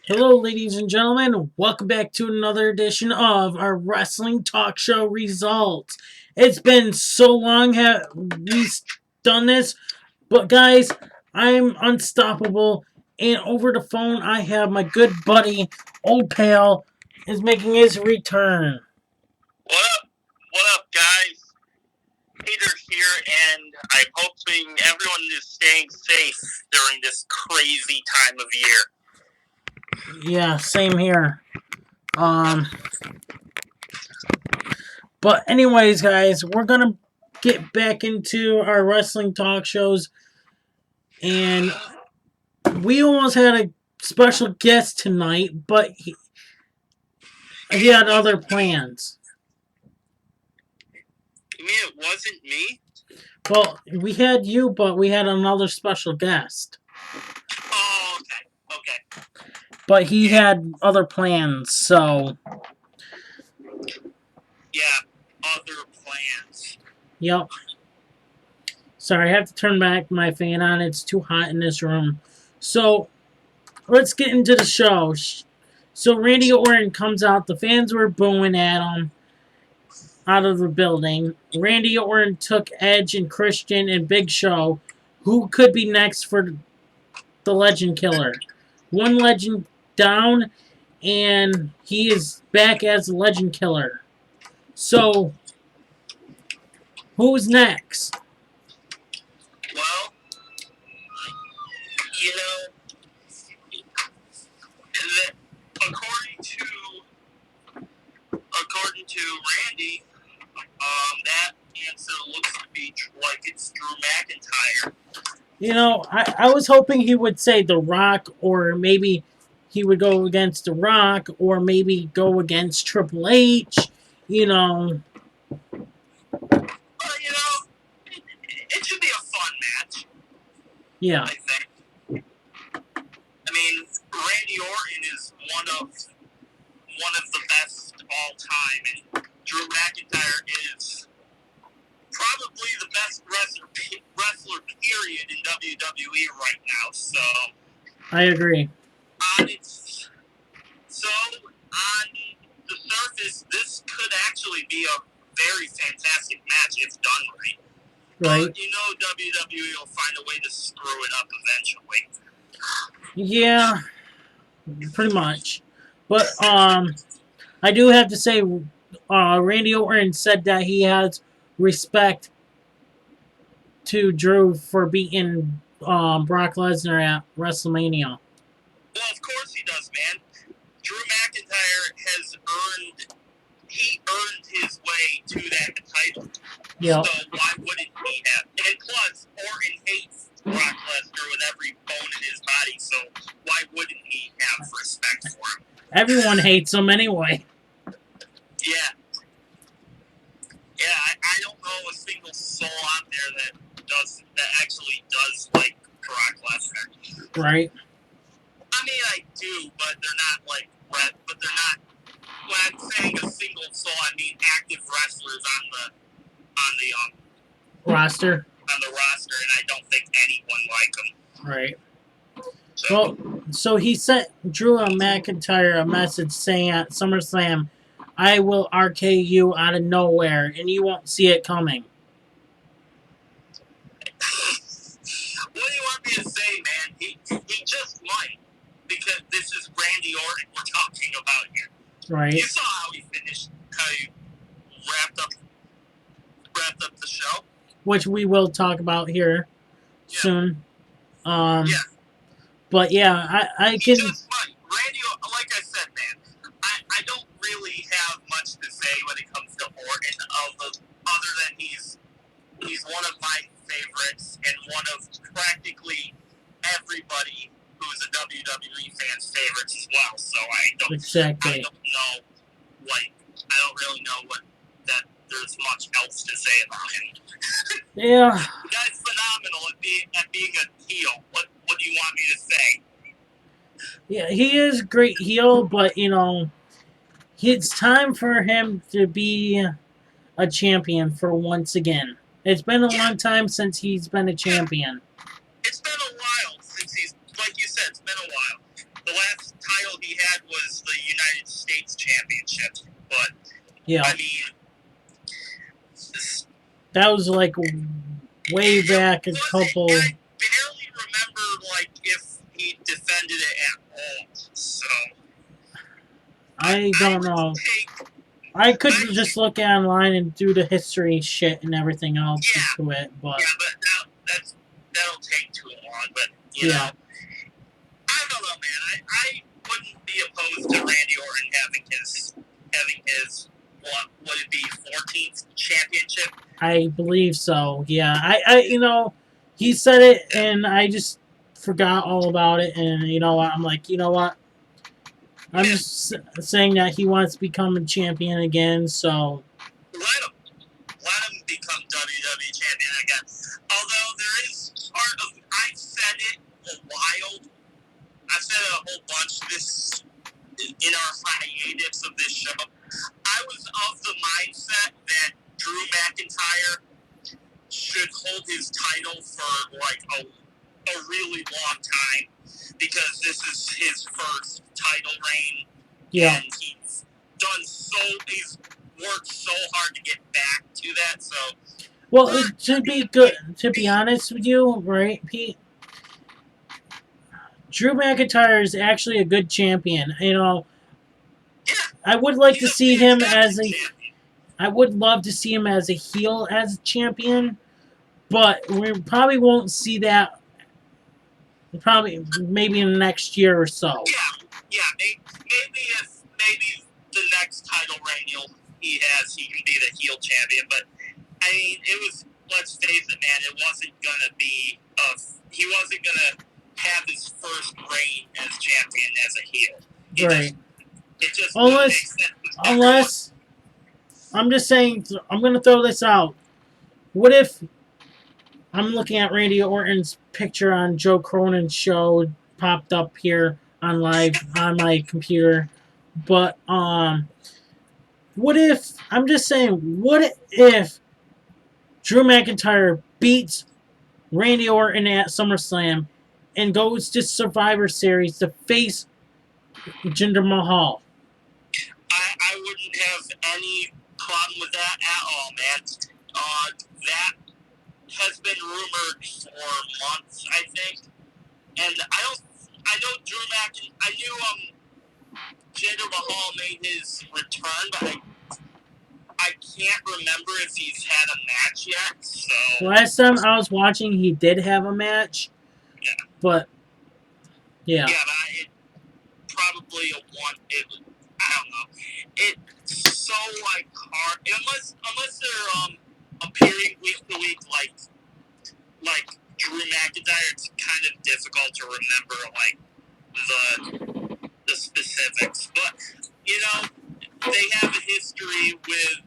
Hello, ladies and gentlemen. Welcome back to another edition of our wrestling talk show results. It's been so long have we done this, but guys, I'm unstoppable. And over the phone, I have my good buddy, old pal, is making his return. What up? What up, guys? Peter here, and I'm hoping everyone is staying safe during this crazy time of year. Yeah, same here. But anyways, guys, we're gonna get back into our wrestling talk shows, and we almost had a special guest tonight, but he had other plans. You mean it wasn't me? Well, we had you, but we had another special guest. Oh, okay. But he had other plans, so. Yeah, other plans. Yep. Sorry, I have to turn back my fan on. It's too hot in this room. So, let's get into the show. So, Randy Orton comes out. The fans were booing at him out of the building. Randy Orton took Edge and Christian and Big Show. Who could be next for the Legend Killer? One legend down, and he is back as the Legend Killer. So, who's next? Well, you know, according to Randy, that answer looks to be like it's Drew McIntyre. You know, I was hoping he would say The Rock, or maybe he would go against The Rock, or maybe go against Triple H, you know. It should be a fun match. Yeah. I think. I mean, Randy Orton is one of the best of all time, and Drew McIntyre is probably the best wrestler period in WWE right now. So I agree. On the surface, this could actually be a very fantastic match if done right. Right. But you know WWE will find a way to screw it up eventually. Yeah, pretty much. But I do have to say, Randy Orton said that he has respect to Drew for beating Brock Lesnar at WrestleMania. Well, of course he does, man. Drew McIntyre earned his way to that title. Yep. So why wouldn't he have? And plus, Orton hates Brock Lesnar with every bone in his body, so why wouldn't he have respect for him? Everyone hates him anyway. Yeah. Yeah, I don't know a single soul out there that actually does like Brock Lesnar. Right. I mean, I do, but they're not like when I'm saying a single soul, I mean active wrestlers on the roster. On the roster, and I don't think anyone like him. Right. Well, so he sent Drew McIntyre a message saying at SummerSlam, "I will RK you out of nowhere, and you won't see it coming." What do you want me to say, man? He just might, because this is Randy Orton we're talking about here. Right. You saw how he finished, how he wrapped up the show, which we will talk about here soon. Yeah. But yeah, I can. Just might. Randy, like I said, man, I don't really have much to say when it comes to Orton, other than he's one of my favorites and one of practically everybody who's a WWE fan's favorites as well. So I don't really know what that there's much else to say about him. Yeah. The guy's phenomenal at being a heel. What do you want me to say? Yeah, he is a great heel, but you know, it's time for him to be a champion for once again. It's been a long time since he's been a champion. It's been a while since like you said, it's been a while. The last title championship. But Yeah. I mean, That was like way back a couple. I barely remember like if he defended it at all. So I don't know. I could just look online and do the history shit and everything else to it, but yeah, but that'll take too long. But you know, I don't know, man. I wouldn't be opposed to Randy Orton having his what would it be 14th championship? I believe so. Yeah, I you know, he said it and I just forgot all about it, and you know what? I'm like, you know what? I'm just saying that he wants to become a champion again, so Let him become WWE champion again. Although there is part of I've said it a while. I've said it a whole bunch this in our hiatus of this show. I was of the mindset that Drew McIntyre should hold his title for like a really long time because this is his first title reign. yeah. And he's worked so hard to get back to that. So, well, to be honest with you, right, Pete? Drew McIntyre is actually a good champion. You know, I would like to see him as a. I would love to see him as a heel as a champion, but we probably won't see that. Probably maybe in the next year or so. Yeah. Maybe the next title reign he can be the heel champion. But I mean, it was. Let's face it, man. It wasn't gonna be. He wasn't gonna have his first reign as champion as a heel. Right. It just unless I'm just saying, I'm gonna throw this out. What if I'm looking at Randy Orton's picture on Joe Cronin's show popped up here on live on my computer, but what if I'm just saying, what if Drew McIntyre beats Randy Orton at SummerSlam and goes to Survivor Series to face Jinder Mahal? I wouldn't have any problem with that at all, man. That has been rumored for months, I think. And I know Drew I knew Jinder Mahal made his return, but I can't remember if he's had a match yet. So last time I was watching, he did have a match. Yeah. But yeah. Yeah, but it probably I don't know. It's so like hard unless they're appearing week to week like Drew McIntyre. It's kind of difficult to remember like the specifics, but you know they have a history with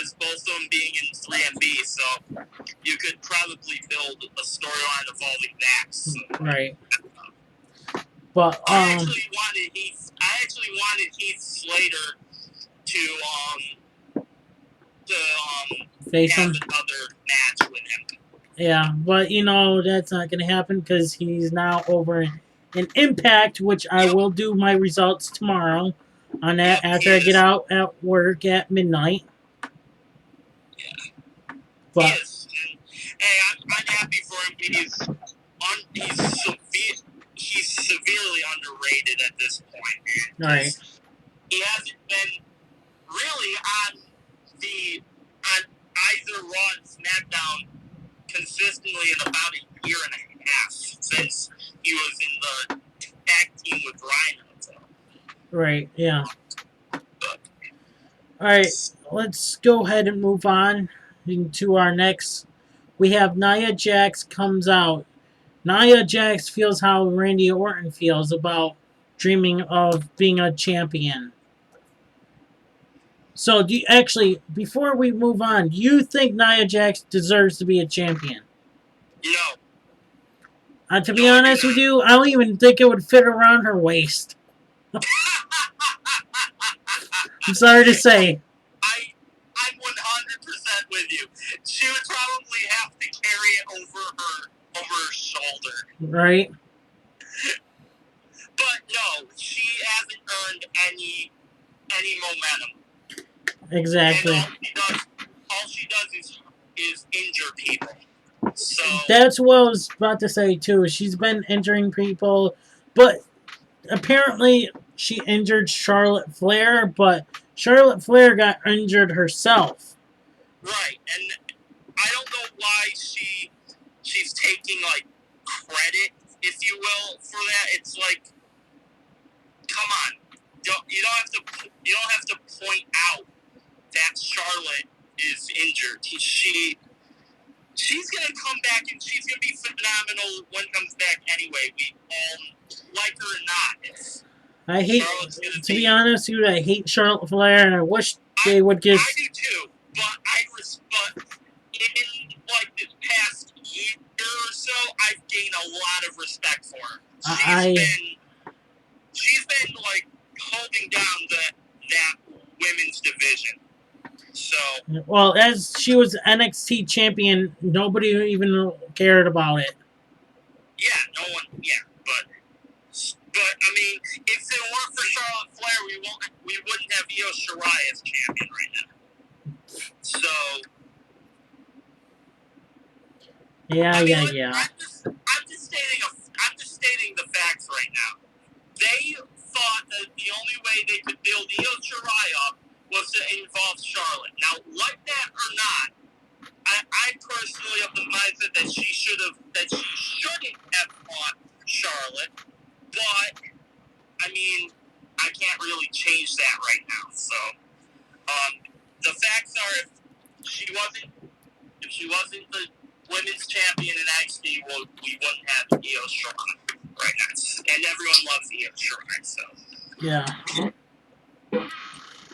as both of them being in 3MB, so you could probably build a storyline involving that. So. Right. But I actually wanted Heath Slater to face have him. another match with him. Yeah, but you know that's not going to happen because he's now over in Impact, which I will do my results tomorrow on that after I get out at work at midnight. Yeah. But hey, I'm happy for him. He's severely underrated at this point. Right. He hasn't been really on either Raw and SmackDown consistently in about a year and a half since he was in the tag team with Rhino. So. Right. Yeah. All right. Let's go ahead and move on into our next. We have Nia Jax comes out. Nia Jax feels how Randy Orton feels about dreaming of being a champion. So, before we move on, do you think Nia Jax deserves to be a champion? No. To be honest with you, I don't even think it would fit around her waist. I'm sorry to say. I'm 100% with you. She would probably have to carry it over her shoulder. Right. But no, she hasn't earned any any momentum. Exactly. And all she does is injure people. So That's what I was about to say too. She's been injuring people, but apparently she injured Charlotte Flair, but Charlotte Flair got injured herself. right, and I don't know why she's taking like credit, if you will, for that. It's like, come on, you don't have to point out that Charlotte is injured. She's gonna come back and she's gonna be phenomenal when it comes back anyway. We like her or not. I hate, to be honest with you, I hate Charlotte Flair, and I wish they would give. I do too, but in like this past year or so, I've gained a lot of respect for her. She's been like holding down that women's division. So well, as she was NXT champion, nobody even cared about it. Yeah, no one. Yeah, but I mean, if it weren't for Charlotte Flair, we wouldn't have Io Shirai as champion right now. So Yeah. I'm just stating the facts right now. They thought that the only way they could build Io Shirai up was to involve Charlotte. Now, like that or not, I personally have the mindset that she shouldn't have fought Charlotte, but I mean, I can't really change that right now. So, the facts are, if she wasn't the women's champion in NXT, we wouldn't have Io Shirai right now, and everyone loves Io Shirai. So, Yeah.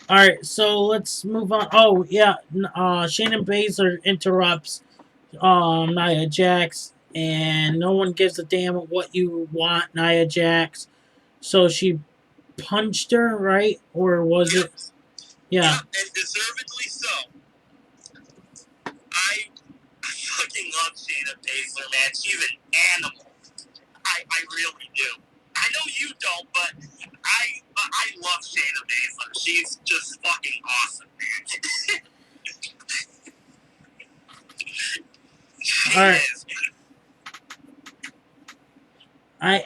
All right, so let's move on. Oh yeah, Shayna Baszler interrupts Nia Jax, and no one gives a damn what you want, Nia Jax. So she punched her, right? Or was it? Yeah. And deservedly so. I fucking love Shayna Baszler, man. She's an animal. I really do. I know you don't, but I love Shayna Baszler. She's just fucking awesome, man. She All right. is. I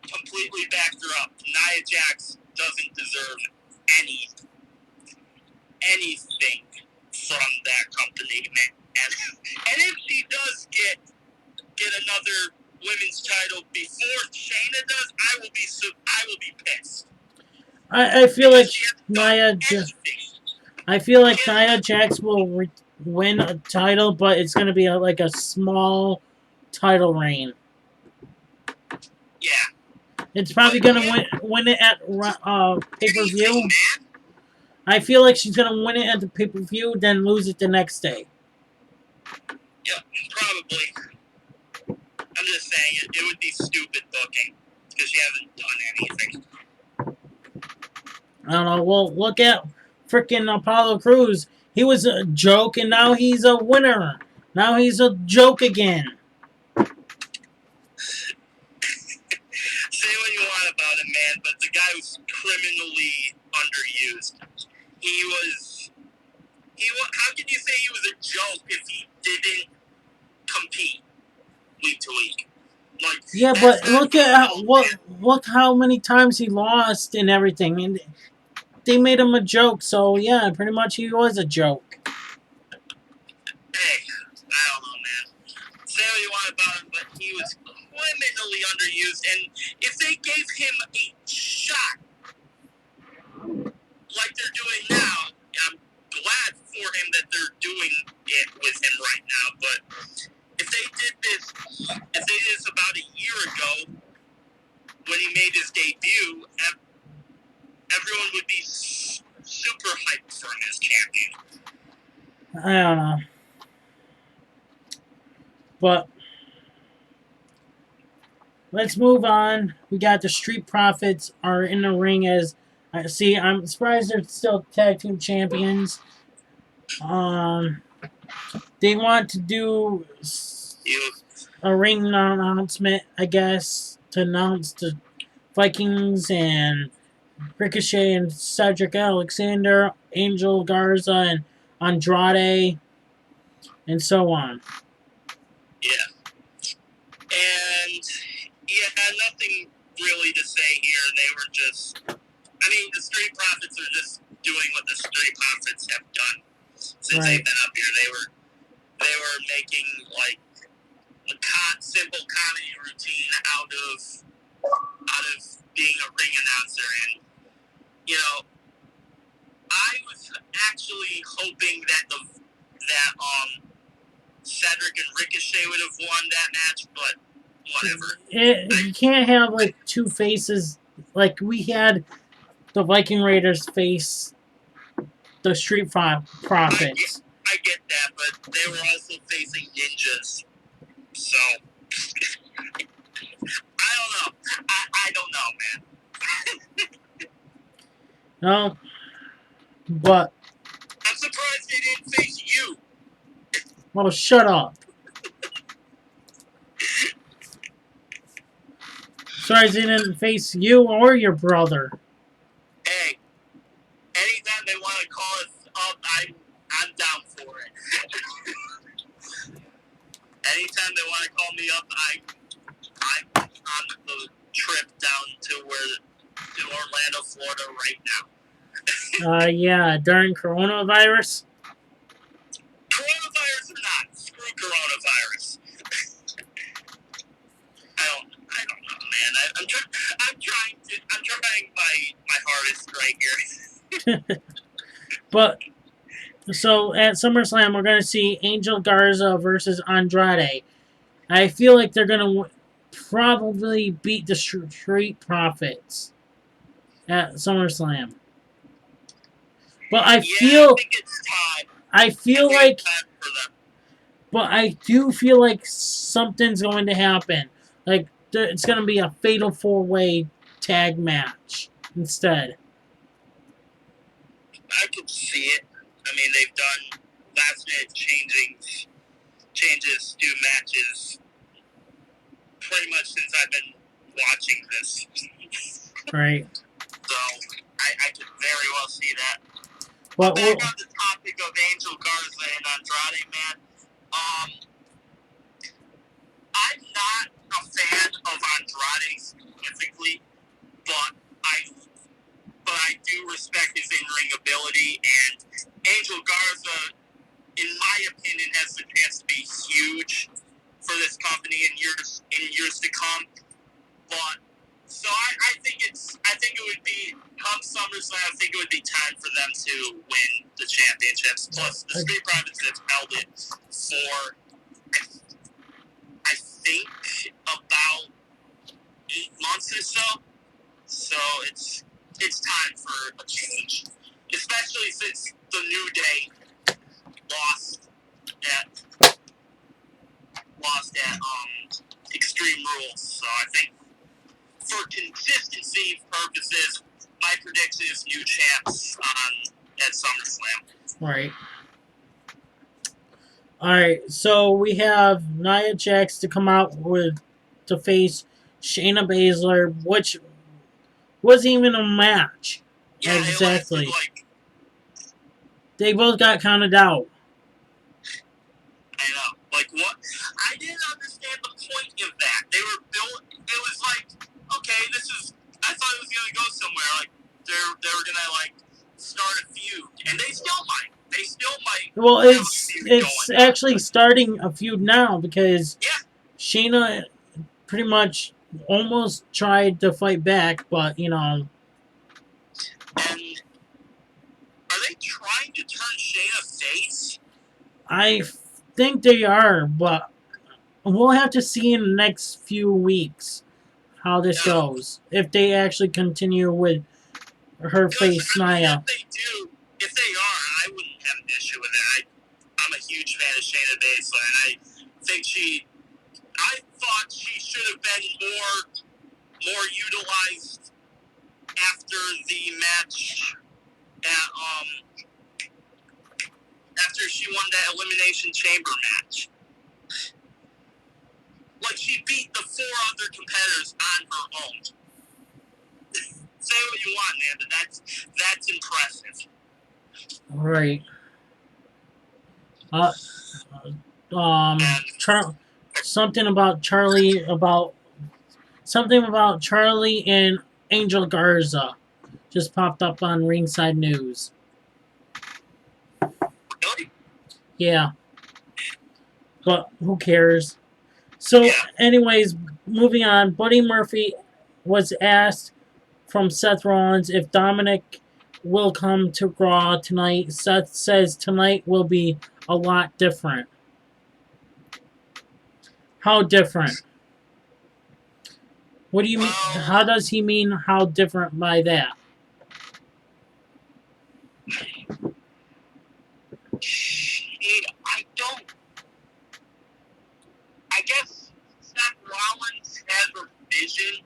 completely backed her up. Nia Jax doesn't deserve anything from that company, man. And if she does get another women's title before Shayna does, I will be pissed. I feel like Nia Jax will win a title, but it's going to be like a small title reign. Yeah. It's probably going to win it at pay-per-view. I feel like she's going to win it at the pay-per-view, then lose it the next day. Yeah, probably. I'm just saying, it would be stupid booking, because she hasn't done anything. I don't know. Well, look at freaking Apollo Crews. He was a joke, and now he's a winner. Now he's a joke again. Say what you want about him, man, but the guy was criminally underused. How can you say he was a joke if he didn't compete week to week? Like, yeah, but look how many times he lost and everything, and they made him a joke. So yeah, pretty much he was a joke. Hey, I don't know, man. Say what you want about him, but he was criminally underused, and if they gave him a shot like they're doing now, I'm glad for him that they're doing it with him right now, but if they did this about a year ago, when he made his debut, everyone would be super hyped for him as champion. I don't know. But let's move on. We got the Street Profits are in the ring as I see. I'm surprised they're still tag team champions. They want to do a ring announcement, I guess, to announce the Vikings and Ricochet and Cedric Alexander, Angel Garza and Andrade, and so on. Yeah. And, yeah, nothing really to say here. They were just, I mean, the Street Profits are just doing what the Street Profits have done since they've been up here. They were making, like, a simple comedy routine out of being a ring announcer. And, you know, I was actually hoping that Cedric and Ricochet would have won that match, but whatever. You can't have like two faces. Like we had the Viking Raiders face the Street Profits. I get that, but they were also facing ninjas, so I don't know. I don't know, man. No, but I'm surprised they didn't face you. well, shut up. Sorry, they didn't face you or your brother. Hey, anytime they want to call us up, I'm down for it. Anytime they want to call me up, I'm on the trip down to Orlando, Florida right now. Yeah, during coronavirus. Coronavirus or not, screw coronavirus. I don't know, man. I'm trying my hardest right here. But so at SummerSlam, we're gonna see Angel Garza versus Andrade. I feel like they're gonna probably beat the Street Profits at SummerSlam. But I think it's time. I feel like, but I do feel like something's going to happen. Like it's going to be a fatal 4-way tag match instead. I could see it. I mean, they've done last-minute changes to matches pretty much since I've been watching this. Right. So I could very well see that. Well, back on the topic of Angel Garza and Andrade, man. I'm not a fan of Andrade specifically, but I do respect his in-ring ability, and Angel Garza, in my opinion, has the chance to be huge for this company in years to come. But so I think it would be come SummerSlam. I think it would be time for them to win the championships. Plus, the Street Profits have held it for I think about 8 months or so. So it's time for a change, especially since the New Day lost at Extreme Rules. So I think for consistency purposes, my prediction is new champs at SummerSlam. Right. Alright, so we have Nia Jax to come out to face Shayna Baszler, which wasn't even a match. Yeah, exactly. They both got counted out. I know. Like, what? I didn't understand the point of that. They were built. It was like, okay, I thought it was going to go somewhere. Like, they were going to, like, start a feud. And they still might. Well, it's actually starting a feud now because Shayna pretty much almost tried to fight back, but, you know. And are they trying to turn Shayna face? I think they are, but we'll have to see in the next few weeks how this goes. If they actually continue with her face, Nia. If they are, I wouldn't have an issue with it. I'm a huge fan of Shayna Baszler, and I thought she should have been more utilized after the match after she won that Elimination Chamber match. Like, she beat the 4 other competitors on her own. say what you want, man, but that's impressive. Right. Something about Charlie and Angel Garza just popped up on Ringside News. Really? Yeah. But who cares? So, anyways, moving on. Buddy Murphy was asked from Seth Rollins if Dominic will come to Raw tonight. Seth says tonight will be a lot different. How different? What do you mean? How does he mean how different by that? I guess Seth Rollins has a vision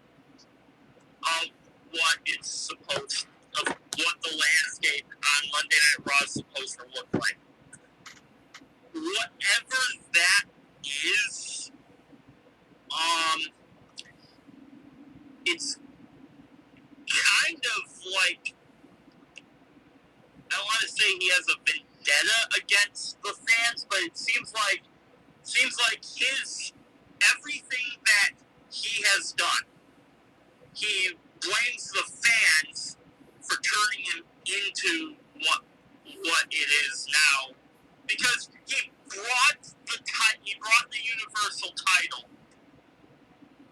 of what the landscape on Monday Night Raw is supposed to look like. Whatever that is, it's kind of like, I want to say he has a vendetta against the fans, but it seems like everything that he has done, he blames the fans for turning him into what it is now, because he brought the Universal title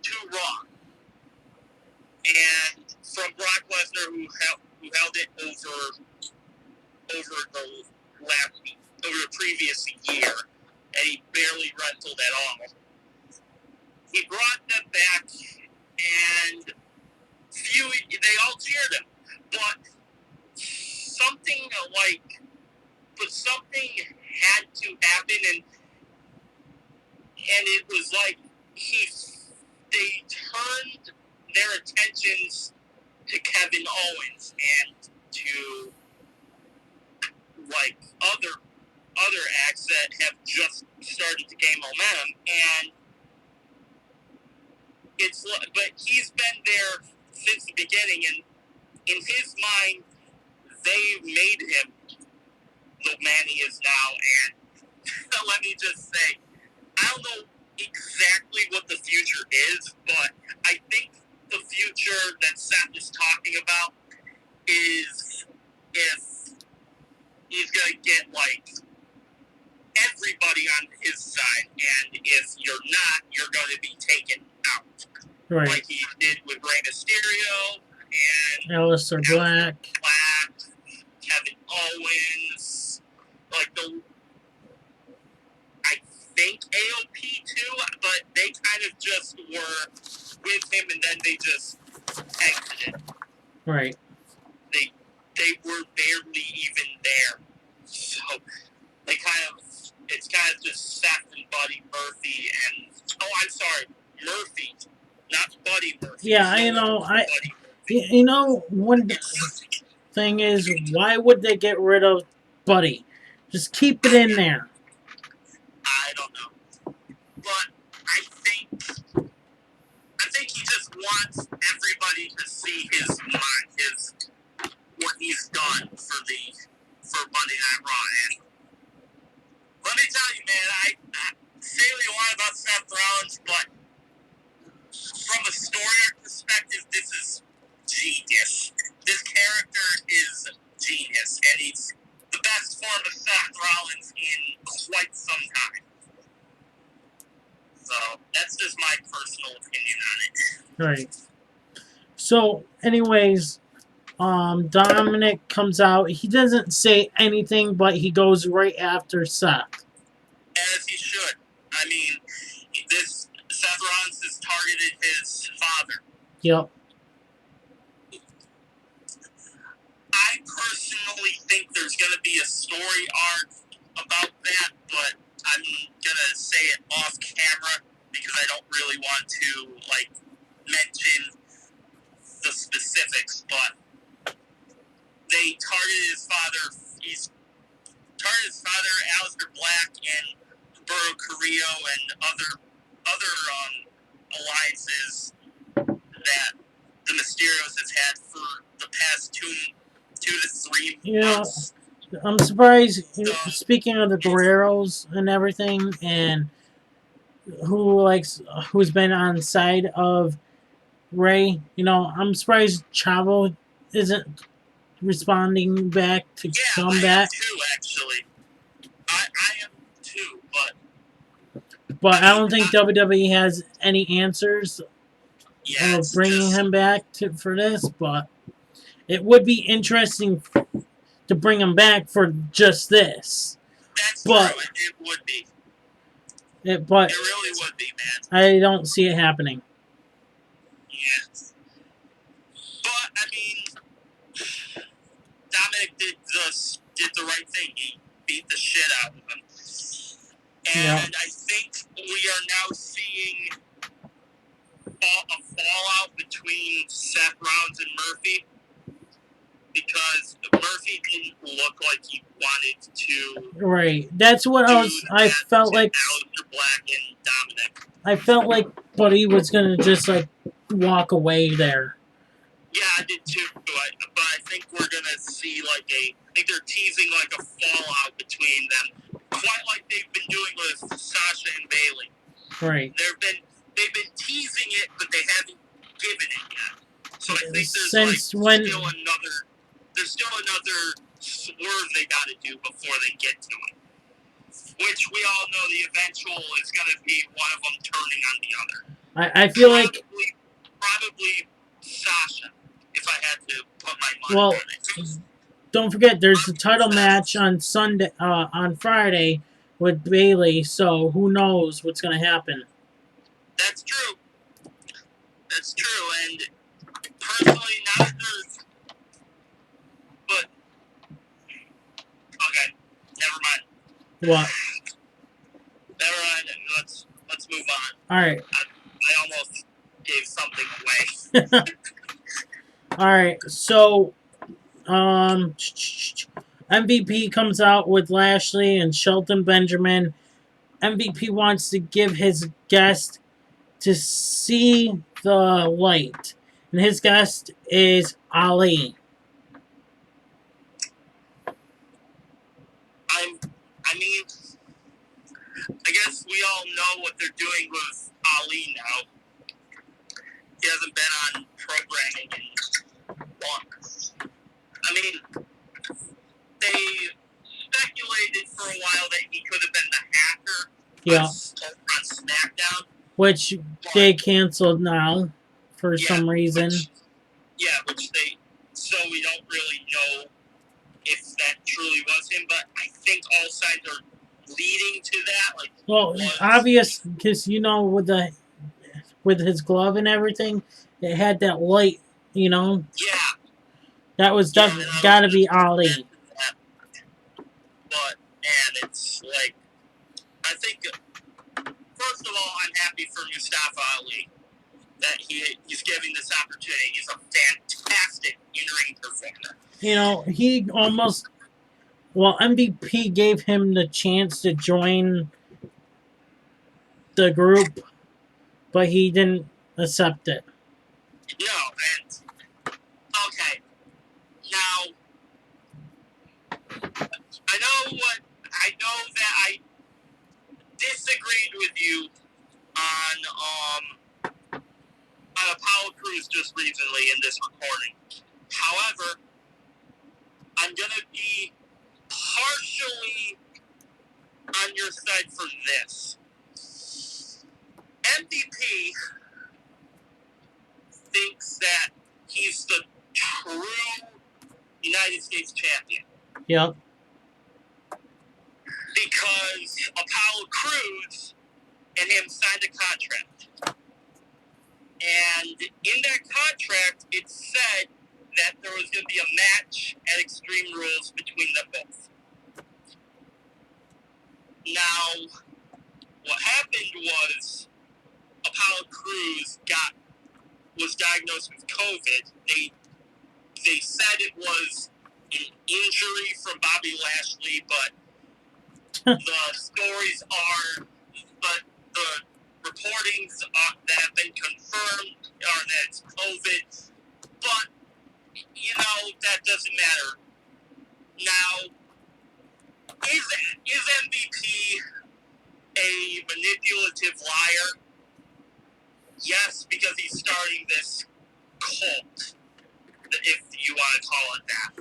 to Raw, and from Brock Lesnar, who held it over the previous year, and he barely wrestled at all. He brought them back, and they all cheered him, but something had to happen, and it was like they turned their attentions to Kevin Owens and to like other acts that have just started to gain momentum, and but he's been there since the beginning, and in his mind, they made him the man he is now. And let me just say, I don't know exactly what the future is, but I think the future that Seth is talking about is if he's going to get like everybody on his side, and if you're not, you're going to be taken out. Right. Like he did with Rey Mysterio and Aleister Black, Kevin Owens, I think AOP too, but they kind of just were with him, and then they just exited. Right. They were barely even there, so it's kind of just Seth and Buddy Murphy, and I'm sorry, Murphy, not Buddy Murphy. Yeah, one thing is, why would they get rid of Buddy? Just keep it in there. I don't know, but I think he just wants everybody to see his what he's done for Monday Night Raw. And let me tell you, man, I say what you want about Seth Rollins, but from a story perspective, this is genius. This character is genius, and he's the best form of Seth Rollins in quite some time. So that's just my personal opinion on it. Right. So, anyways, Dominic comes out. He doesn't say anything, but he goes right after Seth. As he should. I mean, Seth Rollins has targeted his father. Yep. I personally think there's going to be a story arc about that, but I'm going to say it off camera because I don't really want to, mention the specifics, but they targeted his father. He's targeted his father, Aleister Black, and Roberto Carrillo, and other alliances that the Mysterios has had for past 2 to 3 You know, months. I'm surprised. Speaking of the Guerreros and everything, and who's been on side of Ray, I'm surprised Chavo isn't responding back to come I back. am too, actually. I am too, But I don't think WWE has any answers of bringing him back for this. But it would be interesting to bring him back for just this. That's but true. It would be. But it really would be, man. I don't see it happening. Yeah. But I mean, Dominic did the right thing. He beat the shit out of him. And I think we are now seeing a fallout between Seth Rollins and Murphy, because Murphy didn't look like he wanted to. Right. That's what I felt like. Aleister Black and Dominic. I felt like Buddy was gonna just like walk away there. Yeah, I did too. But I think we're gonna see I think they're teasing like a fallout between them, quite like they've been doing with Sasha and Bayley. Right. They've been teasing it, but they haven't given it yet. So I think there's still another swerve they got to do before they get to it. Which we all know the eventual is going to be one of them turning on the other. I feel probably Sasha, if I had to put my money on it. Don't forget, there's a title match on Friday with Bayley, so who knows what's going to happen. That's true. And personally, now there's... But... Okay, never mind. What? Never mind. Let's move on. All right. I almost gave something away. All right. So, MVP comes out with Lashley and Shelton Benjamin. MVP wants to give his guest to see the light, and his guest is Ali. I guess we all know what they're doing with Ali now. He hasn't been on programming in months. I mean, they speculated for a while that he could have been the hacker on SmackDown. Which they canceled now for some reason. So we don't really know if that truly was him, but I think all signs are leading to that. Well, obvious, because with his glove and everything, it had that light. Yeah. That was got to be Ali. But man, it's like, I think first of all, I'm happy for Mustafa Ali that he's giving this opportunity. He's a fantastic in-ring performer. He almost... Well, MVP gave him the chance to join the group, but he didn't accept it. No, and... Okay. Now... I know that I disagreed with you on Apollo Crews just recently in this recording. However, I'm going to be partially on your side for this. MVP thinks that he's the true United States champion. Yep. Because Apollo Crews and him signed a contract. And in that contract, it said that there was going to be a match at Extreme Rules between them both. Now, what happened was Apollo Crews was diagnosed with COVID. They said it was an injury from Bobby Lashley, but the stories are, but the reportings that have been confirmed are that it's COVID. But, that doesn't matter. Now, is MVP a manipulative liar? Yes, because he's starting this cult, if you want to call it that,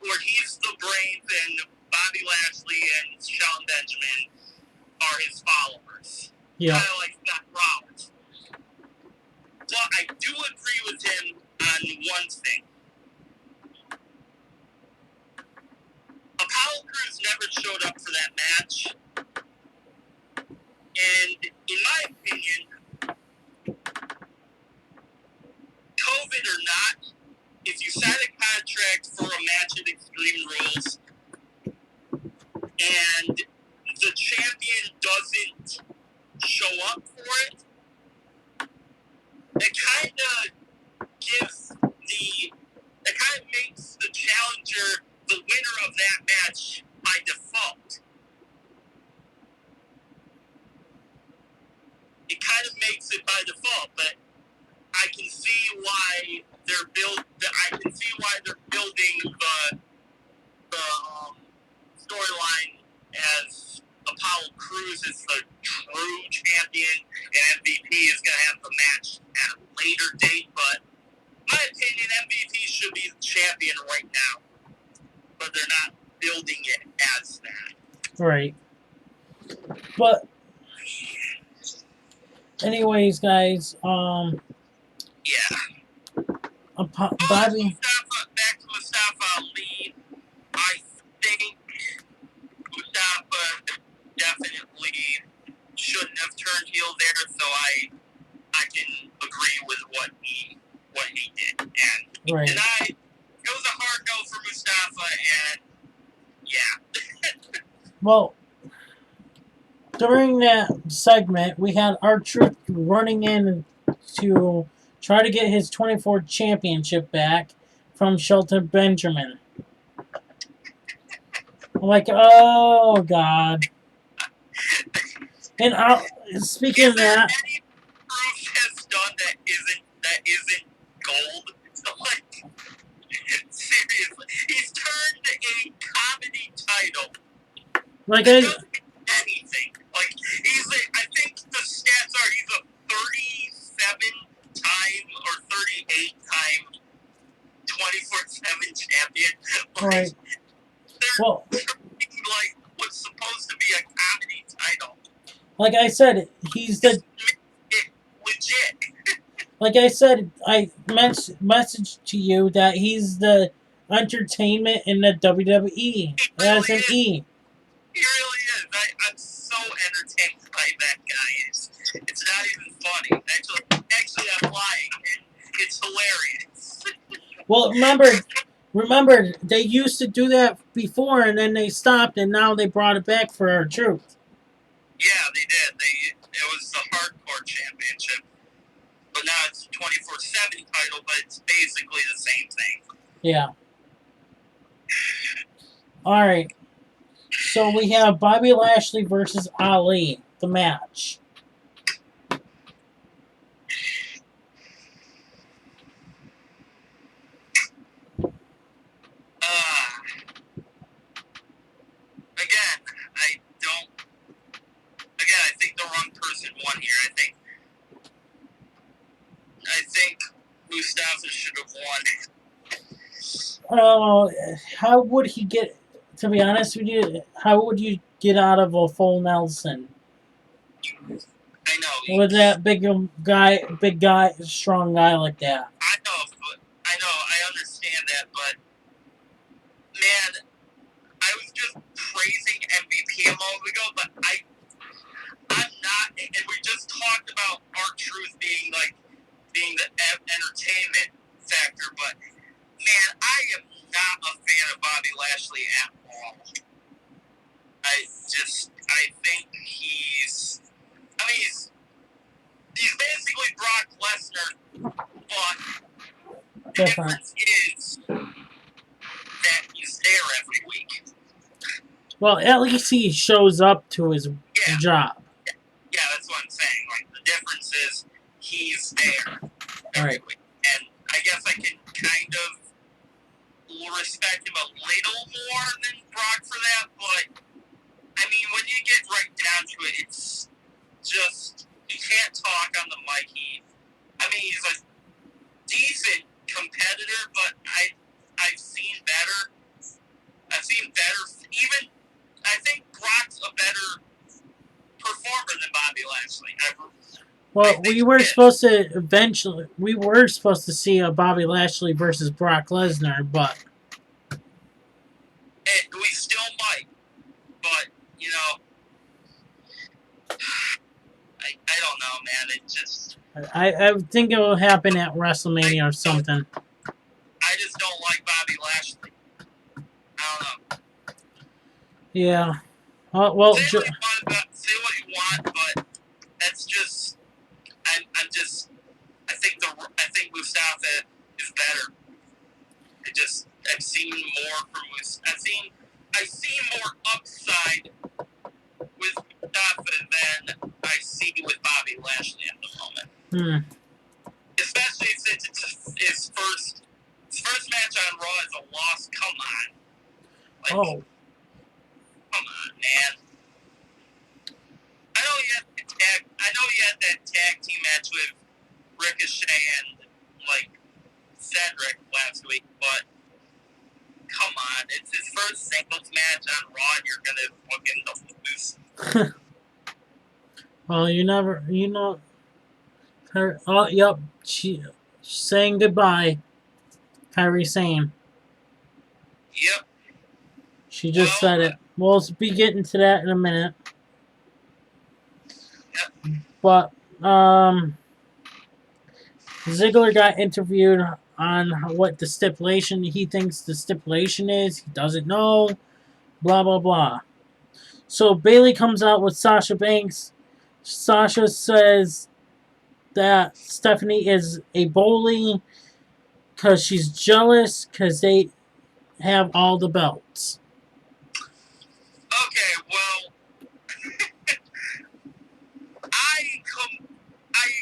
where he's the brains and Bobby Lashley and Shawn Benjamin are his followers. Yeah. Kind of like Seth Rollins. But I do agree with him on one thing. Apollo Crews never showed up for that match. And in my opinion, COVID or not, if you sign a contract for a match at Extreme Rules and the champion doesn't show up for it, it kind of makes the challenger the winner of that match by default. It kind of makes it by default, but I can see why they're building the storyline as Apollo Crews is the true champion and MVP is going to have the match at a later date. But in my opinion, MVP should be the champion right now, but they're not building it as that. Right. But anyways, guys, Yeah. Bobby. Back to Mustafa Ali. I think Mustafa definitely shouldn't have turned heel there, so I can agree with what he did. And Right. it was a hard no for Mustafa, and yeah. Well, during that segment, we had R-Truth running in to try to get his 24 championship back from Shelton Benjamin. I'm like, oh God. And speaking of that, Any proof has done that isn't gold. So like, seriously, he's turned a comedy title. like That I, doesn't mean anything. Like I think the stats are he's a 37-time or 38-time 24/7 champion. Like, right. they're Well, like what's supposed to be a comedy title. like I said, he's the. It legit. Like I said, I messaged to you that he's the entertainment in the WWE as an E. He really is. I'm so entertained by that guy. It's not even funny. Actually, I'm lying, and it's hilarious. Well, remember, they used to do that before, and then they stopped, and now they brought it back for R-Truth. Yeah, they did. It was the Hardcore Championship, but now it's a 24/7 title, but it's basically the same thing. Yeah. All right. So we have Bobby Lashley versus Ali, the match. I think the wrong person won here. I think Mustafa should have won. Oh, how would he get? To be honest with you, how would you get out of a full Nelson? I know. With that big guy, strong guy like that. I know. I understand that, but man, I was just praising MVP a moment ago, but I'm not. And we just talked about R-Truth being the entertainment factor, but man, I am not a fan of Bobby Lashley at all. I think he's basically Brock Lesnar, but the difference is that he's there every week. Well, at least he shows up to his job. Yeah, that's what I'm saying. Like, the difference is he's there every week. And I guess I can kind of respect him a little more than Brock for that, but I mean, when you get right down to it, it's just you can't talk on the mic. He's a decent competitor, but I've seen better. Even I think Brock's a better performer than Bobby Lashley. Well, we were supposed to see a Bobby Lashley versus Brock Lesnar, but we still might. But I don't know, man. It just I think it will happen at WrestleMania or something. I just don't like Bobby Lashley. I don't know. Yeah. Well, say what you want, but that's just. I think Mustafa is better. I've seen more from Mustafa. I've seen more upside with Mustafa than I see with Bobby Lashley at the moment. Especially since it's his first match on Raw is a loss. Come on. Come on, man. I know he had that tag team match with Ricochet and Cedric last week, but come on, it's his first singles match on Raw, and you're gonna lose. Well, her. Oh, yep, she's saying goodbye. Kairi Sane. Yep. She just said it. We'll be getting to that in a minute. Yep. But Ziggler got interviewed on what the stipulation he thinks the stipulation is. He doesn't know. Blah blah blah. So Bayley comes out with Sasha Banks. Sasha says that Stephanie is a bully because she's jealous because they have all the belts. Okay, well, I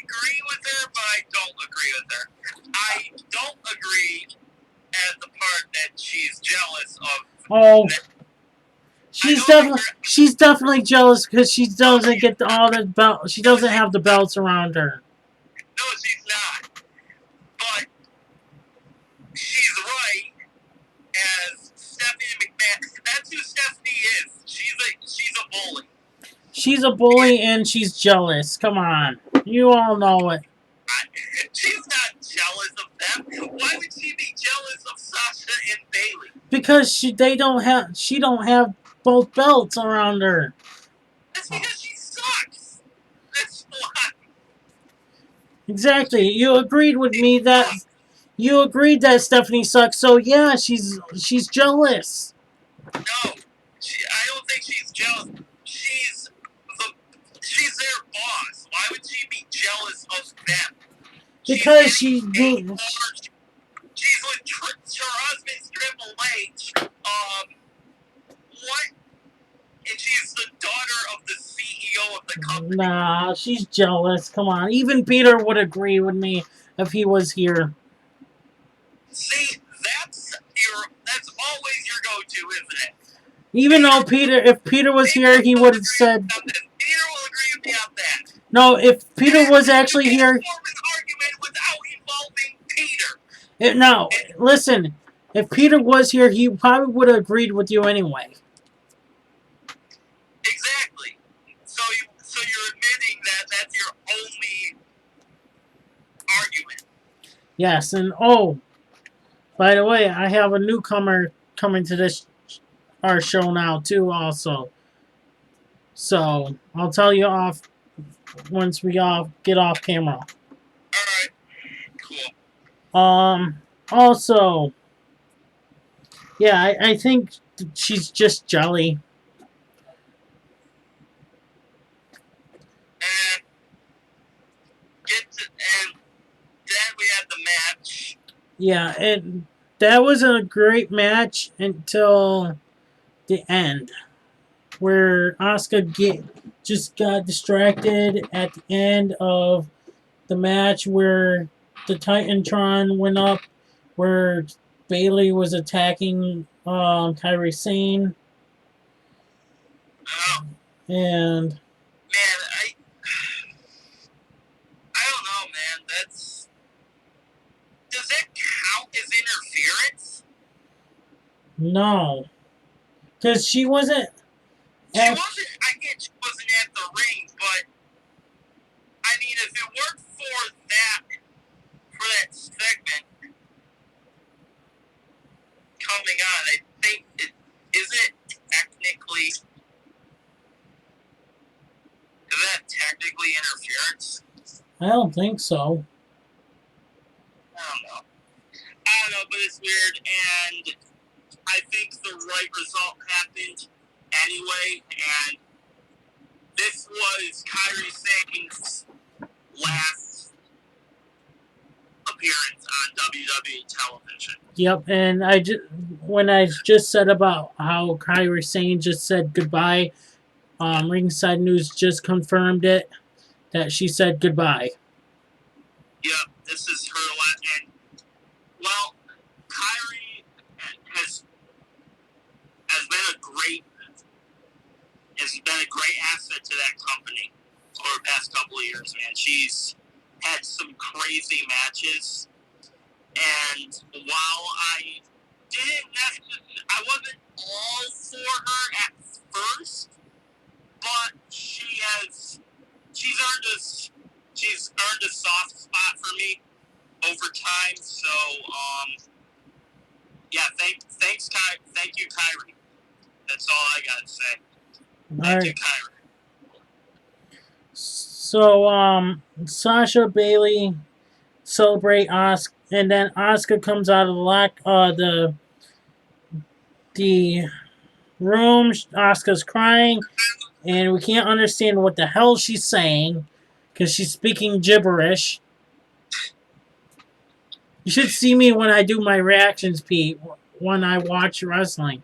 agree with her, but I don't agree with her. I don't agree as the part that she's jealous of. Oh, she's definitely jealous because she doesn't get all the belts. She doesn't have the belts around her. No, she's not. But she's right. As Stephanie McMahon, that's who Stephanie is. She's a bully. She's a bully and she's jealous. Come on, you all know it. She's not jealous of them. Why would she be jealous of Sasha and Bayley? Because she don't have both belts around her. That's because she sucks. That's why. Exactly. You agreed with me that Stephanie sucks. So yeah, she's jealous. No, I don't think she's jealous. She's their boss. Why would she be jealous of them? Because she's with her husband's Triple H. What? And she's the daughter of the CEO of the company. Nah, she's jealous. Come on. Even Peter would agree with me if he was here. See, that's always your go-to, isn't it? Even though if Peter was here, he would have said. Peter will agree with me on that. No, if Peter was actually here. Form an argument without involving Peter. No, listen. If Peter was here, he probably would have agreed with you anyway. Exactly. So you're admitting that that's your only argument. Yes, and by the way, I have a newcomer coming to our show now too. Also, so I'll tell you off once we get off camera. All right. Cool. Also, yeah, I think she's just jelly. And then we had the match. Yeah, and that was a great match until the end, where Asuka just got distracted at the end of the match, where the Titantron went up, where Bailey was attacking Kairi Sane, Oh, and man, I don't know, man. Does that count as interference? no, because she wasn't. She wasn't. I get she wasn't at the ring, but I mean, if it weren't for that segment coming on, I think is that technically interference? I don't think so. I don't know. But it's weird, and I think the right result happened anyway, and this was Kairi Sane's last appearance on WWE television. Yep, and when I just said about how Kairi Sane just said goodbye, Ringside News just confirmed it, that she said goodbye. Yep, this is her last, and well, Kairi has been a great asset to that company over the past couple of years, man. She's had some crazy matches, and while I wasn't all for her at first, but she's earned a soft spot for me over time. So yeah, thank you, Kyrie. That's all I gotta say. Thank you, Kyrie. So Sasha Bailey celebrate Asuka, and then Asuka comes out of the room. Asuka's crying, and we can't understand what the hell she's saying because she's speaking gibberish. You should see me when I do my reactions, Pete, when I watch wrestling.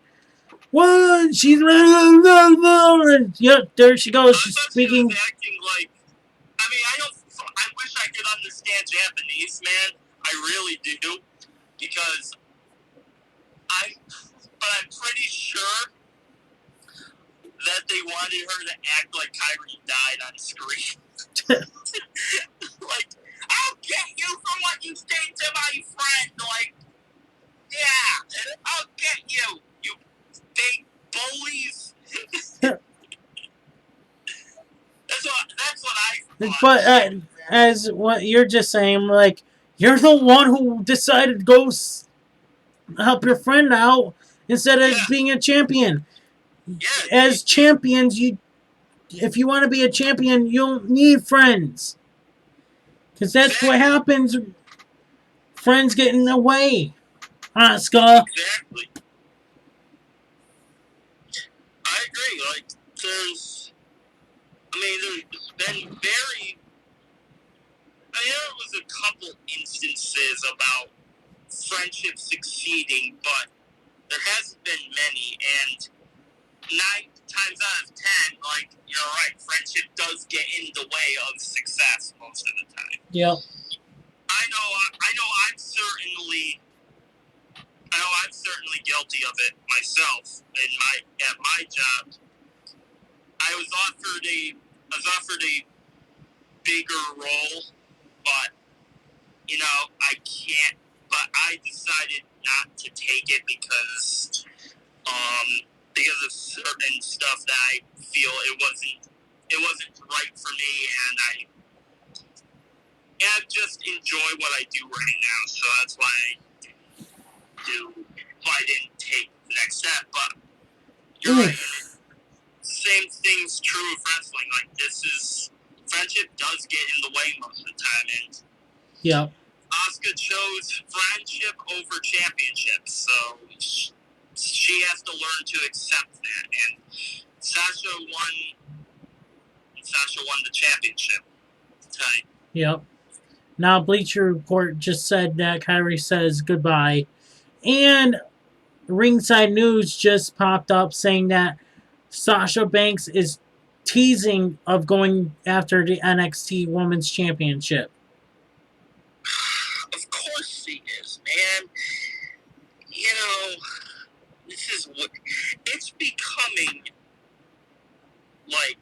What? She's yep, there she goes. She's speaking. She was acting like, I mean, I wish I could understand Japanese, man. I really do, because I'm pretty sure that they wanted her to act like Kyrie died on screen. Like, I'll get you for what you did to my friend. Like, yeah, I'll get you, you big bullies. That's what I thought. But as what you're just saying, like, you're the one who decided to go help your friend out instead of being a champion. Yeah, as champions, if you want to be a champion, you don't need friends. Because that's what happens. Friends get in the way. Asuka. Exactly. I agree. Like, there's been there was a couple instances about friendship succeeding, but there hasn't been many, and 9 times out of 10, like, you're right, friendship does get in the way of success most of the time. Yep. I know I'm certainly guilty of it myself. At my job, I was offered a bigger role, but I can't. But I decided not to take it because of certain stuff that I feel it wasn't right for me, and I just enjoy what I do right now. So that's why I didn't take the next step. But you're right. Same thing's true of wrestling. Like, friendship does get in the way most of the time, and yep. Asuka chose friendship over championship, so she has to learn to accept that. And Sasha won the championship tonight. Yep. Now Bleacher Report just said that Kairi says goodbye, and Ringside News just popped up saying that Sasha Banks is teasing of going after the NXT Women's Championship. Of course she is, man. this is what it's becoming like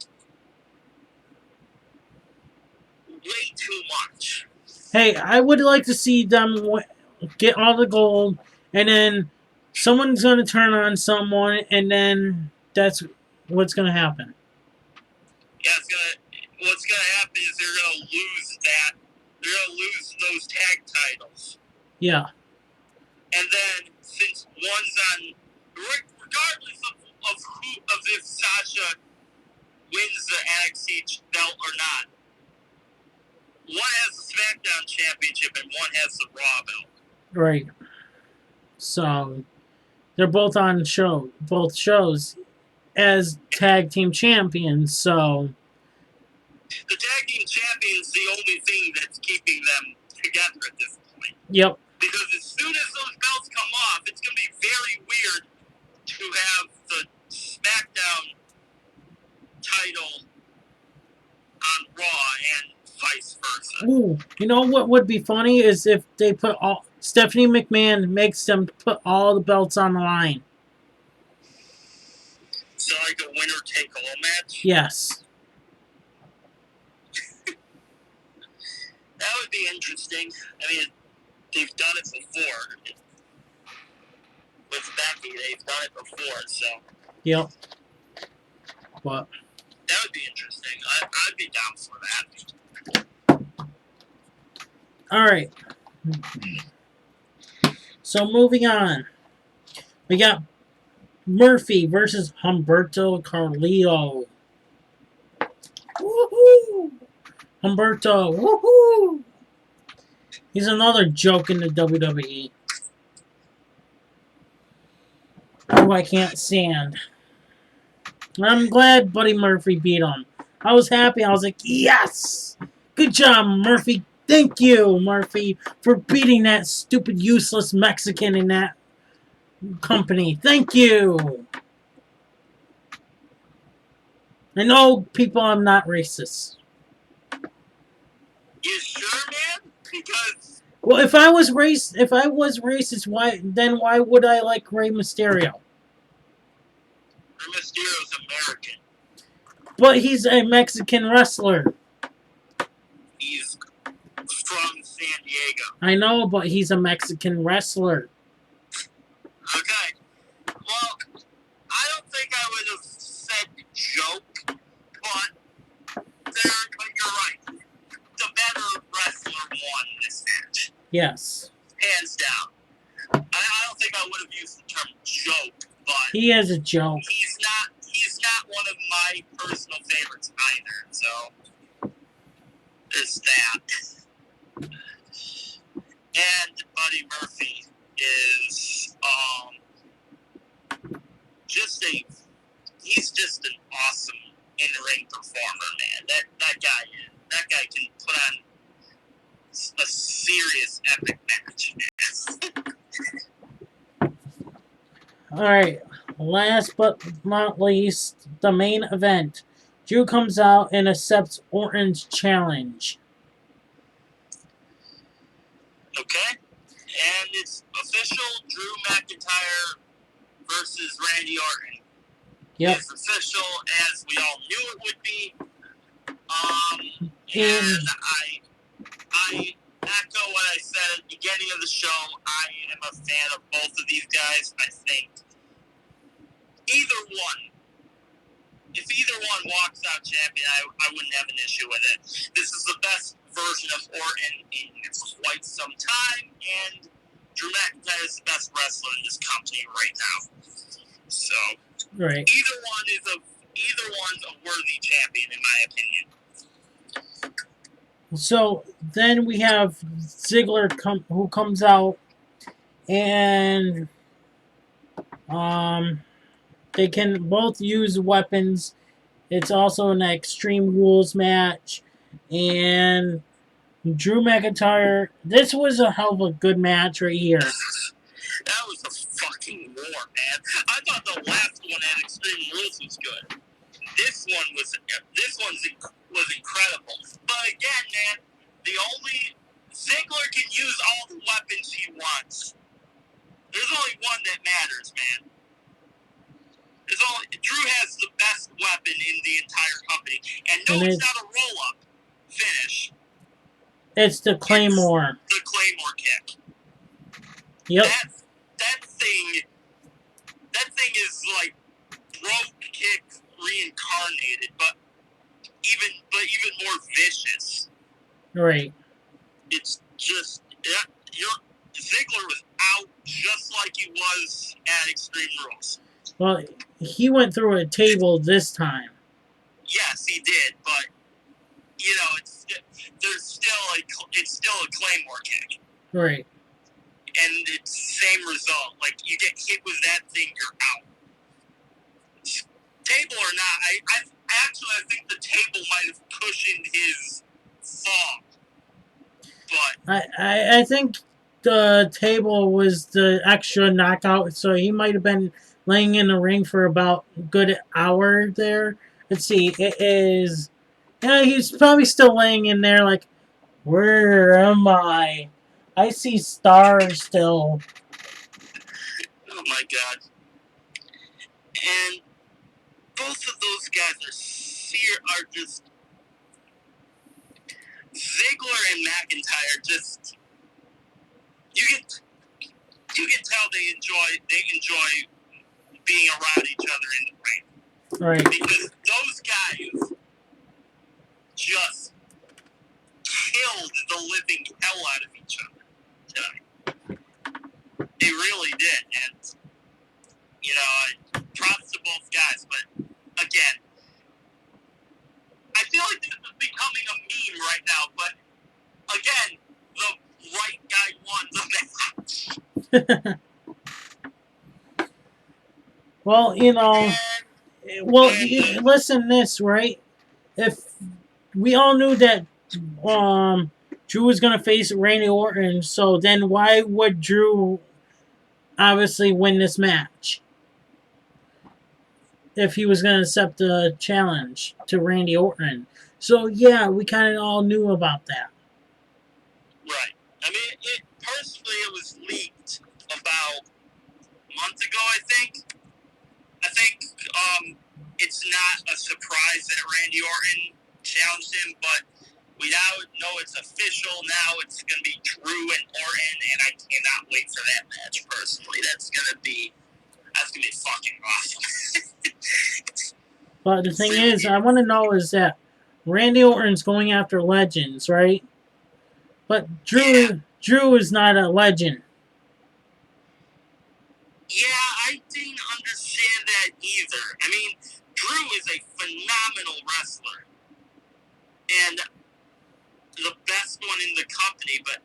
way too much. Hey, I would like to see them get all the gold, and then someone's going to turn on someone, and then that's what's going to happen. Yeah, what's gonna happen is they're gonna lose that. They're gonna lose those tag titles. Yeah. And then since one's on, regardless of if Sasha wins the NXT belt or not, one has the SmackDown Championship and one has the Raw belt. Right. So they're both on both shows as tag team champions. So the tag team champions, the only thing that's keeping them together at this point. Yep. Because as soon as those belts come off, it's going to be very weird to have the SmackDown title on Raw and vice versa. Ooh, you know what would be funny is if they put all Stephanie McMahon makes them put all the belts on the line. So like a winner take all match? Yes. That would be interesting. I mean, they've done it before. With Becky, they've done it before, so. Yep. What? That would be interesting. I'd be down for that. All right. So moving on, we got Murphy versus Humberto Carrillo. Woohoo! Humberto, woohoo! He's another joke in the WWE. Who I can't stand. I'm glad Buddy Murphy beat him. I was happy. I was like, yes! Good job, Murphy. Thank you, Murphy, for beating that stupid, useless Mexican in that company. Thank you. I know, people, I'm not racist. You sure, man? Because Well, if I was racist, why would I like Rey Mysterio? Rey Mysterio's American. But he's a Mexican wrestler. He's from San Diego. I know, but he's a Mexican wrestler. Okay. Well, I don't think I would have said joke, but you're right. The better wrestler won this match. Yes. Hands down. I don't think I would have used the term joke, but He is a joke. he's not one of my personal favorites either, so there's that. And Buddy Murphy is he's just an awesome in-ring performer, man. That guy can put on a serious epic match. Alright, last but not least, the main event. Drew comes out and accepts Orton's challenge. Okay? And it's official Drew McIntyre versus Randy Orton. Yep. It's official as we all knew it would be. And And I echo what I said at the beginning of the show. I am a fan of both of these guys. I think if either one walks out champion, I wouldn't have an issue with it. This is the best version of Orton in quite some time, and Drew McIntyre is the best wrestler in this company right now. So right. either one's a worthy champion, in my opinion. So then we have Ziggler who comes out, and they can both use weapons. It's also an Extreme Rules match, and Drew McIntyre. This was a hell of a good match right here. That was a fucking war, man. I thought the last one at Extreme Rules was good. This one was incredible. But again, man, Ziggler can use all the weapons he wants. There's only one that matters, man. Drew has the best weapon in the entire company. And no, it's not a roll-up finish. It's the Claymore. It's the Claymore kick. Yep. That thing is like brogue kick reincarnated, but even more vicious. Right. It's just Ziggler was out just like he was at Extreme Rules. Well, he went through a table this time. Yes, he did, but it's still a Claymore kick. Right. And it's the same result. Like, you get hit with that thing, you're out. Table or not, I think the table might have cushioned his fall. But I think the table was the extra knockout, so he might have been laying in the ring for about a good hour there. Let's see, it is... Yeah, he's probably still laying in there like, where am I? I see stars still. Oh my god. And both of those guys are just... Ziggler and McIntyre just... You can tell they enjoy being around each other in the ring. Right. Because those guys just killed the living hell out of each other tonight. They really did. And, props to both guys. But, again, I feel like this is becoming a meme right now. But, again, the right guy won the match. Well, listen this, right? If we all knew that Drew was going to face Randy Orton, so then why would Drew obviously win this match? If he was going to accept the challenge to Randy Orton. So, yeah, we kind of all knew about that. Right. I mean, personally, it was leaked about a month ago, I think. It's not a surprise that Randy Orton challenged him, but we now know it's official. Now it's going to be Drew and Orton, and I cannot wait for that match, personally. That's going to be fucking awesome. But the thing is, I want to know is that Randy Orton's going after legends, right? But Drew is not a legend. Yeah, I didn't understand that either. I mean, Drew is a phenomenal wrestler. And the best one in the company, but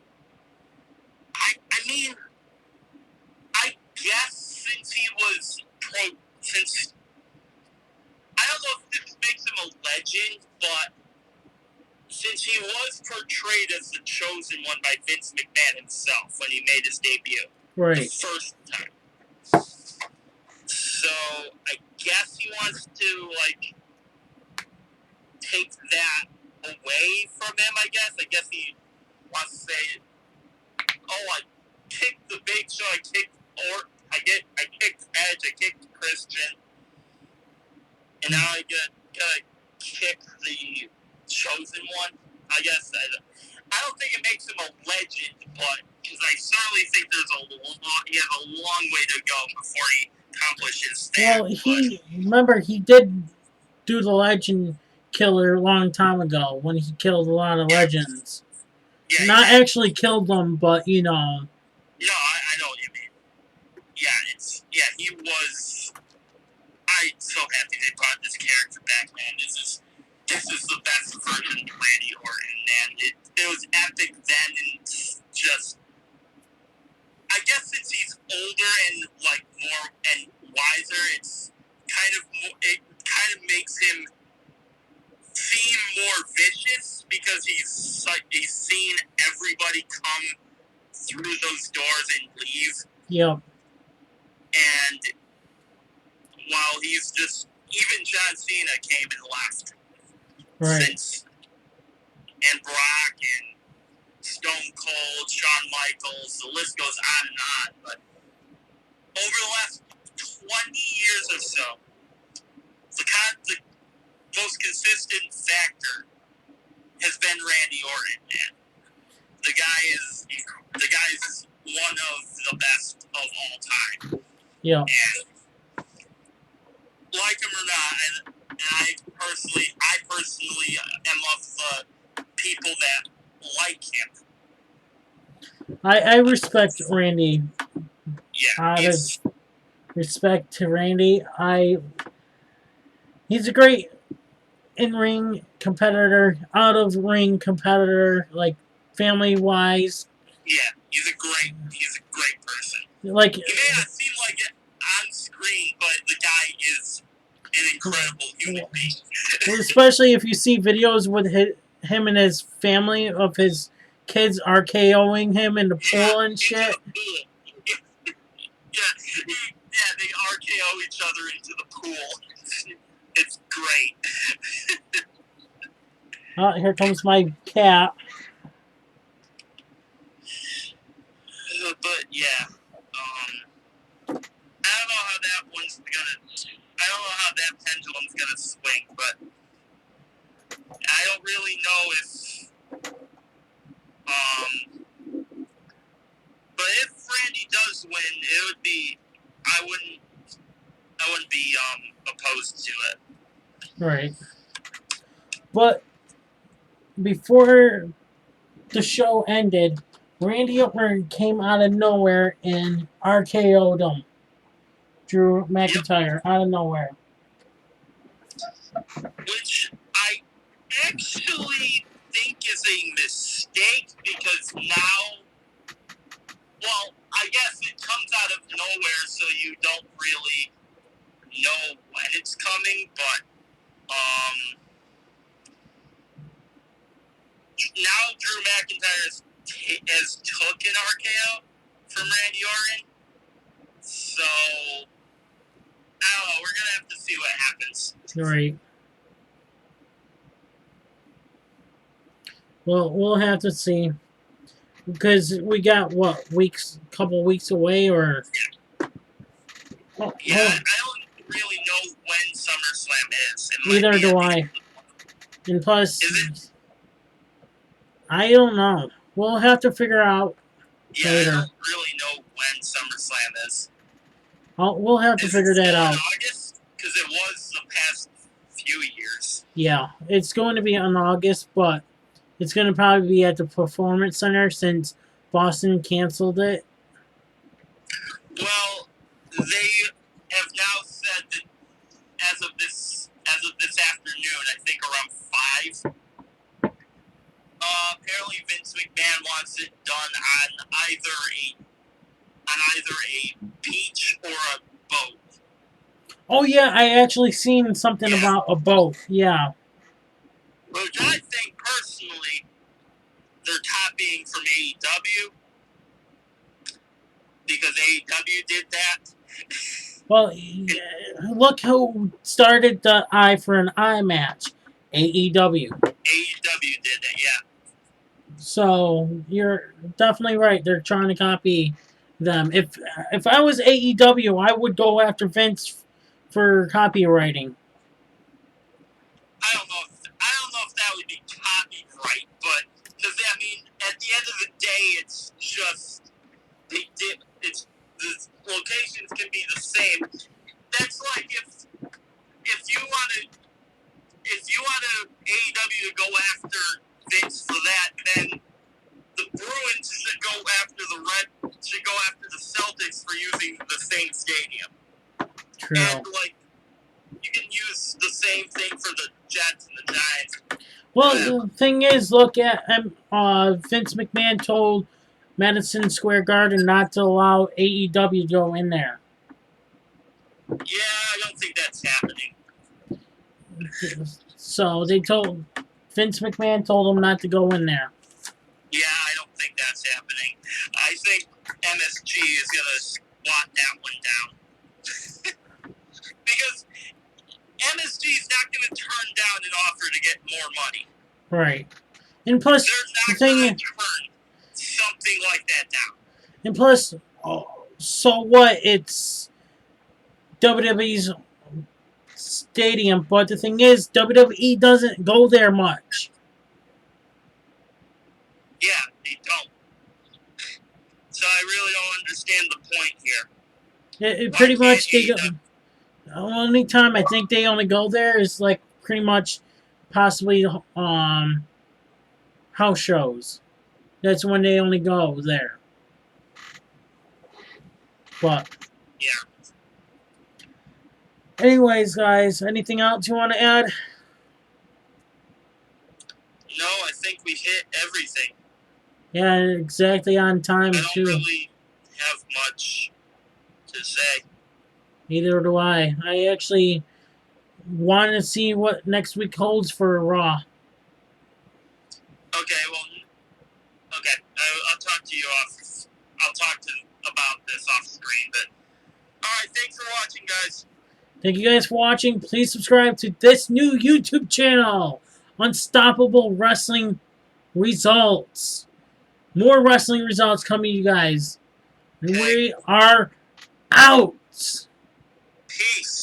I mean, I guess since I don't know if this makes him a legend, but since he was portrayed as the chosen one by Vince McMahon himself when he made his debut. Right. The first time. So, I guess he wants to, take that away from him, I guess. I guess he wants to say, I kicked the Big Show, I kicked Edge, I kicked Christian, and now I gotta kick the chosen one. I guess I don't think it makes him a legend, but because I certainly think he has a long way to go before he accomplishes that. Well, he did do the legend killer a long time ago when he killed a lot of legends. Yeah, not actually killed them, but No, I know what you mean. He was. I'm so happy they brought this character back, man. This is the best version of Randy Orton, man. It was epic then, and just. I guess since he's older and more and wiser, it kind of makes him seem more vicious because he's seen everybody come through those doors and leave. Yep. And while he's just even John Cena came and left. Right. And Brock and Stone Cold, Shawn Michaels, the list goes on and on. But over the last 20 years or so, the most consistent factor has been Randy Orton, man. The guy is one of the best of all time. Yeah. And like him or not, and I personally am of the people that like him. I respect Randy. Yeah, Out of respect to Randy, he's a great in-ring competitor, out-of-ring competitor, like family-wise. Yeah, he's a great person. Like, he may not seem like it on screen, but the guy is an incredible human being. Especially if you see videos with him and his family of his kids RKOing him in the pool and shit. Yeah, they RKO each other into the pool. It's great. Oh, here comes my cat. But yeah, I don't know how that one's gonna. I don't know how that pendulum's gonna swing, but I don't really know if. But if Randy does win, it would be. I wouldn't be opposed to it. Right. But before the show ended, Randy Orton came out of nowhere and RKO'd him. Drew McIntyre out of nowhere. Which I actually think is a mistake because now, well, I guess it comes out of nowhere, so you don't really know when it's coming, but now Drew McIntyre has took an RKO from Randy Orton, so I don't know, we're going to have to see what happens. Right. Well, we'll have to see. Because we got, couple weeks away, or... Oh, yeah, I don't really know when SummerSlam is. Neither do I. And plus, I don't know. We'll have to figure out later. I don't really know when SummerSlam is. We'll have to figure that out. August? Because it was the past few years. Yeah, it's going to be in August, but it's going to probably be at the Performance Center since Boston canceled it. Well, they have now said that as of this afternoon, I think around 5. Apparently, Vince McMahon wants it done on either a beach or a boat. Oh yeah, I actually seen something about a boat. Yeah. Which I think personally, they're copying from AEW because AEW did that. Well, look who started the eye for an eye match. AEW. AEW did it, yeah. So you're definitely right. They're trying to copy them. If I was AEW, I would go after Vince for copywriting. I don't know if that would be copyright, but because I mean, at the end of the day, it's just the locations can be the same. That's like if you want AEW to go after Vince for that, then the Bruins should go after the Celtics for using the same stadium. True. And you can use the same thing for the Jets and the Giants. Well, the thing is, look at Vince McMahon told Madison Square Garden not to allow AEW to go in there. Yeah, I don't think that's happening. So Vince McMahon told him not to go in there. Yeah, I don't think that's happening. I think MSG is going to squat that one down. Because MSG is not going to turn down an offer to get more money. Right. And plus, they're not going to turn something like that down. And plus, so what? It's WWE's stadium, but the thing is, WWE doesn't go there much. Yeah, they don't. So I really don't understand the point here. Why Pretty can't much, they go. AEW? The only time I think they only go there is like pretty much, possibly house shows. That's when they only go there. But Yeah. anyways, guys, anything else you want to add? No, I think we hit everything. Yeah, exactly on time I don't too. really have much to say. Neither do I. I actually want to see what next week holds for Raw. Okay, well, okay. I'll talk to you off. I'll talk to about this off screen. But all right, thanks for watching, guys. Thank you guys for watching. Please subscribe to this new YouTube channel, Unstoppable Wrestling Results. More wrestling results coming, you guys. And Okay. we are out. Peace.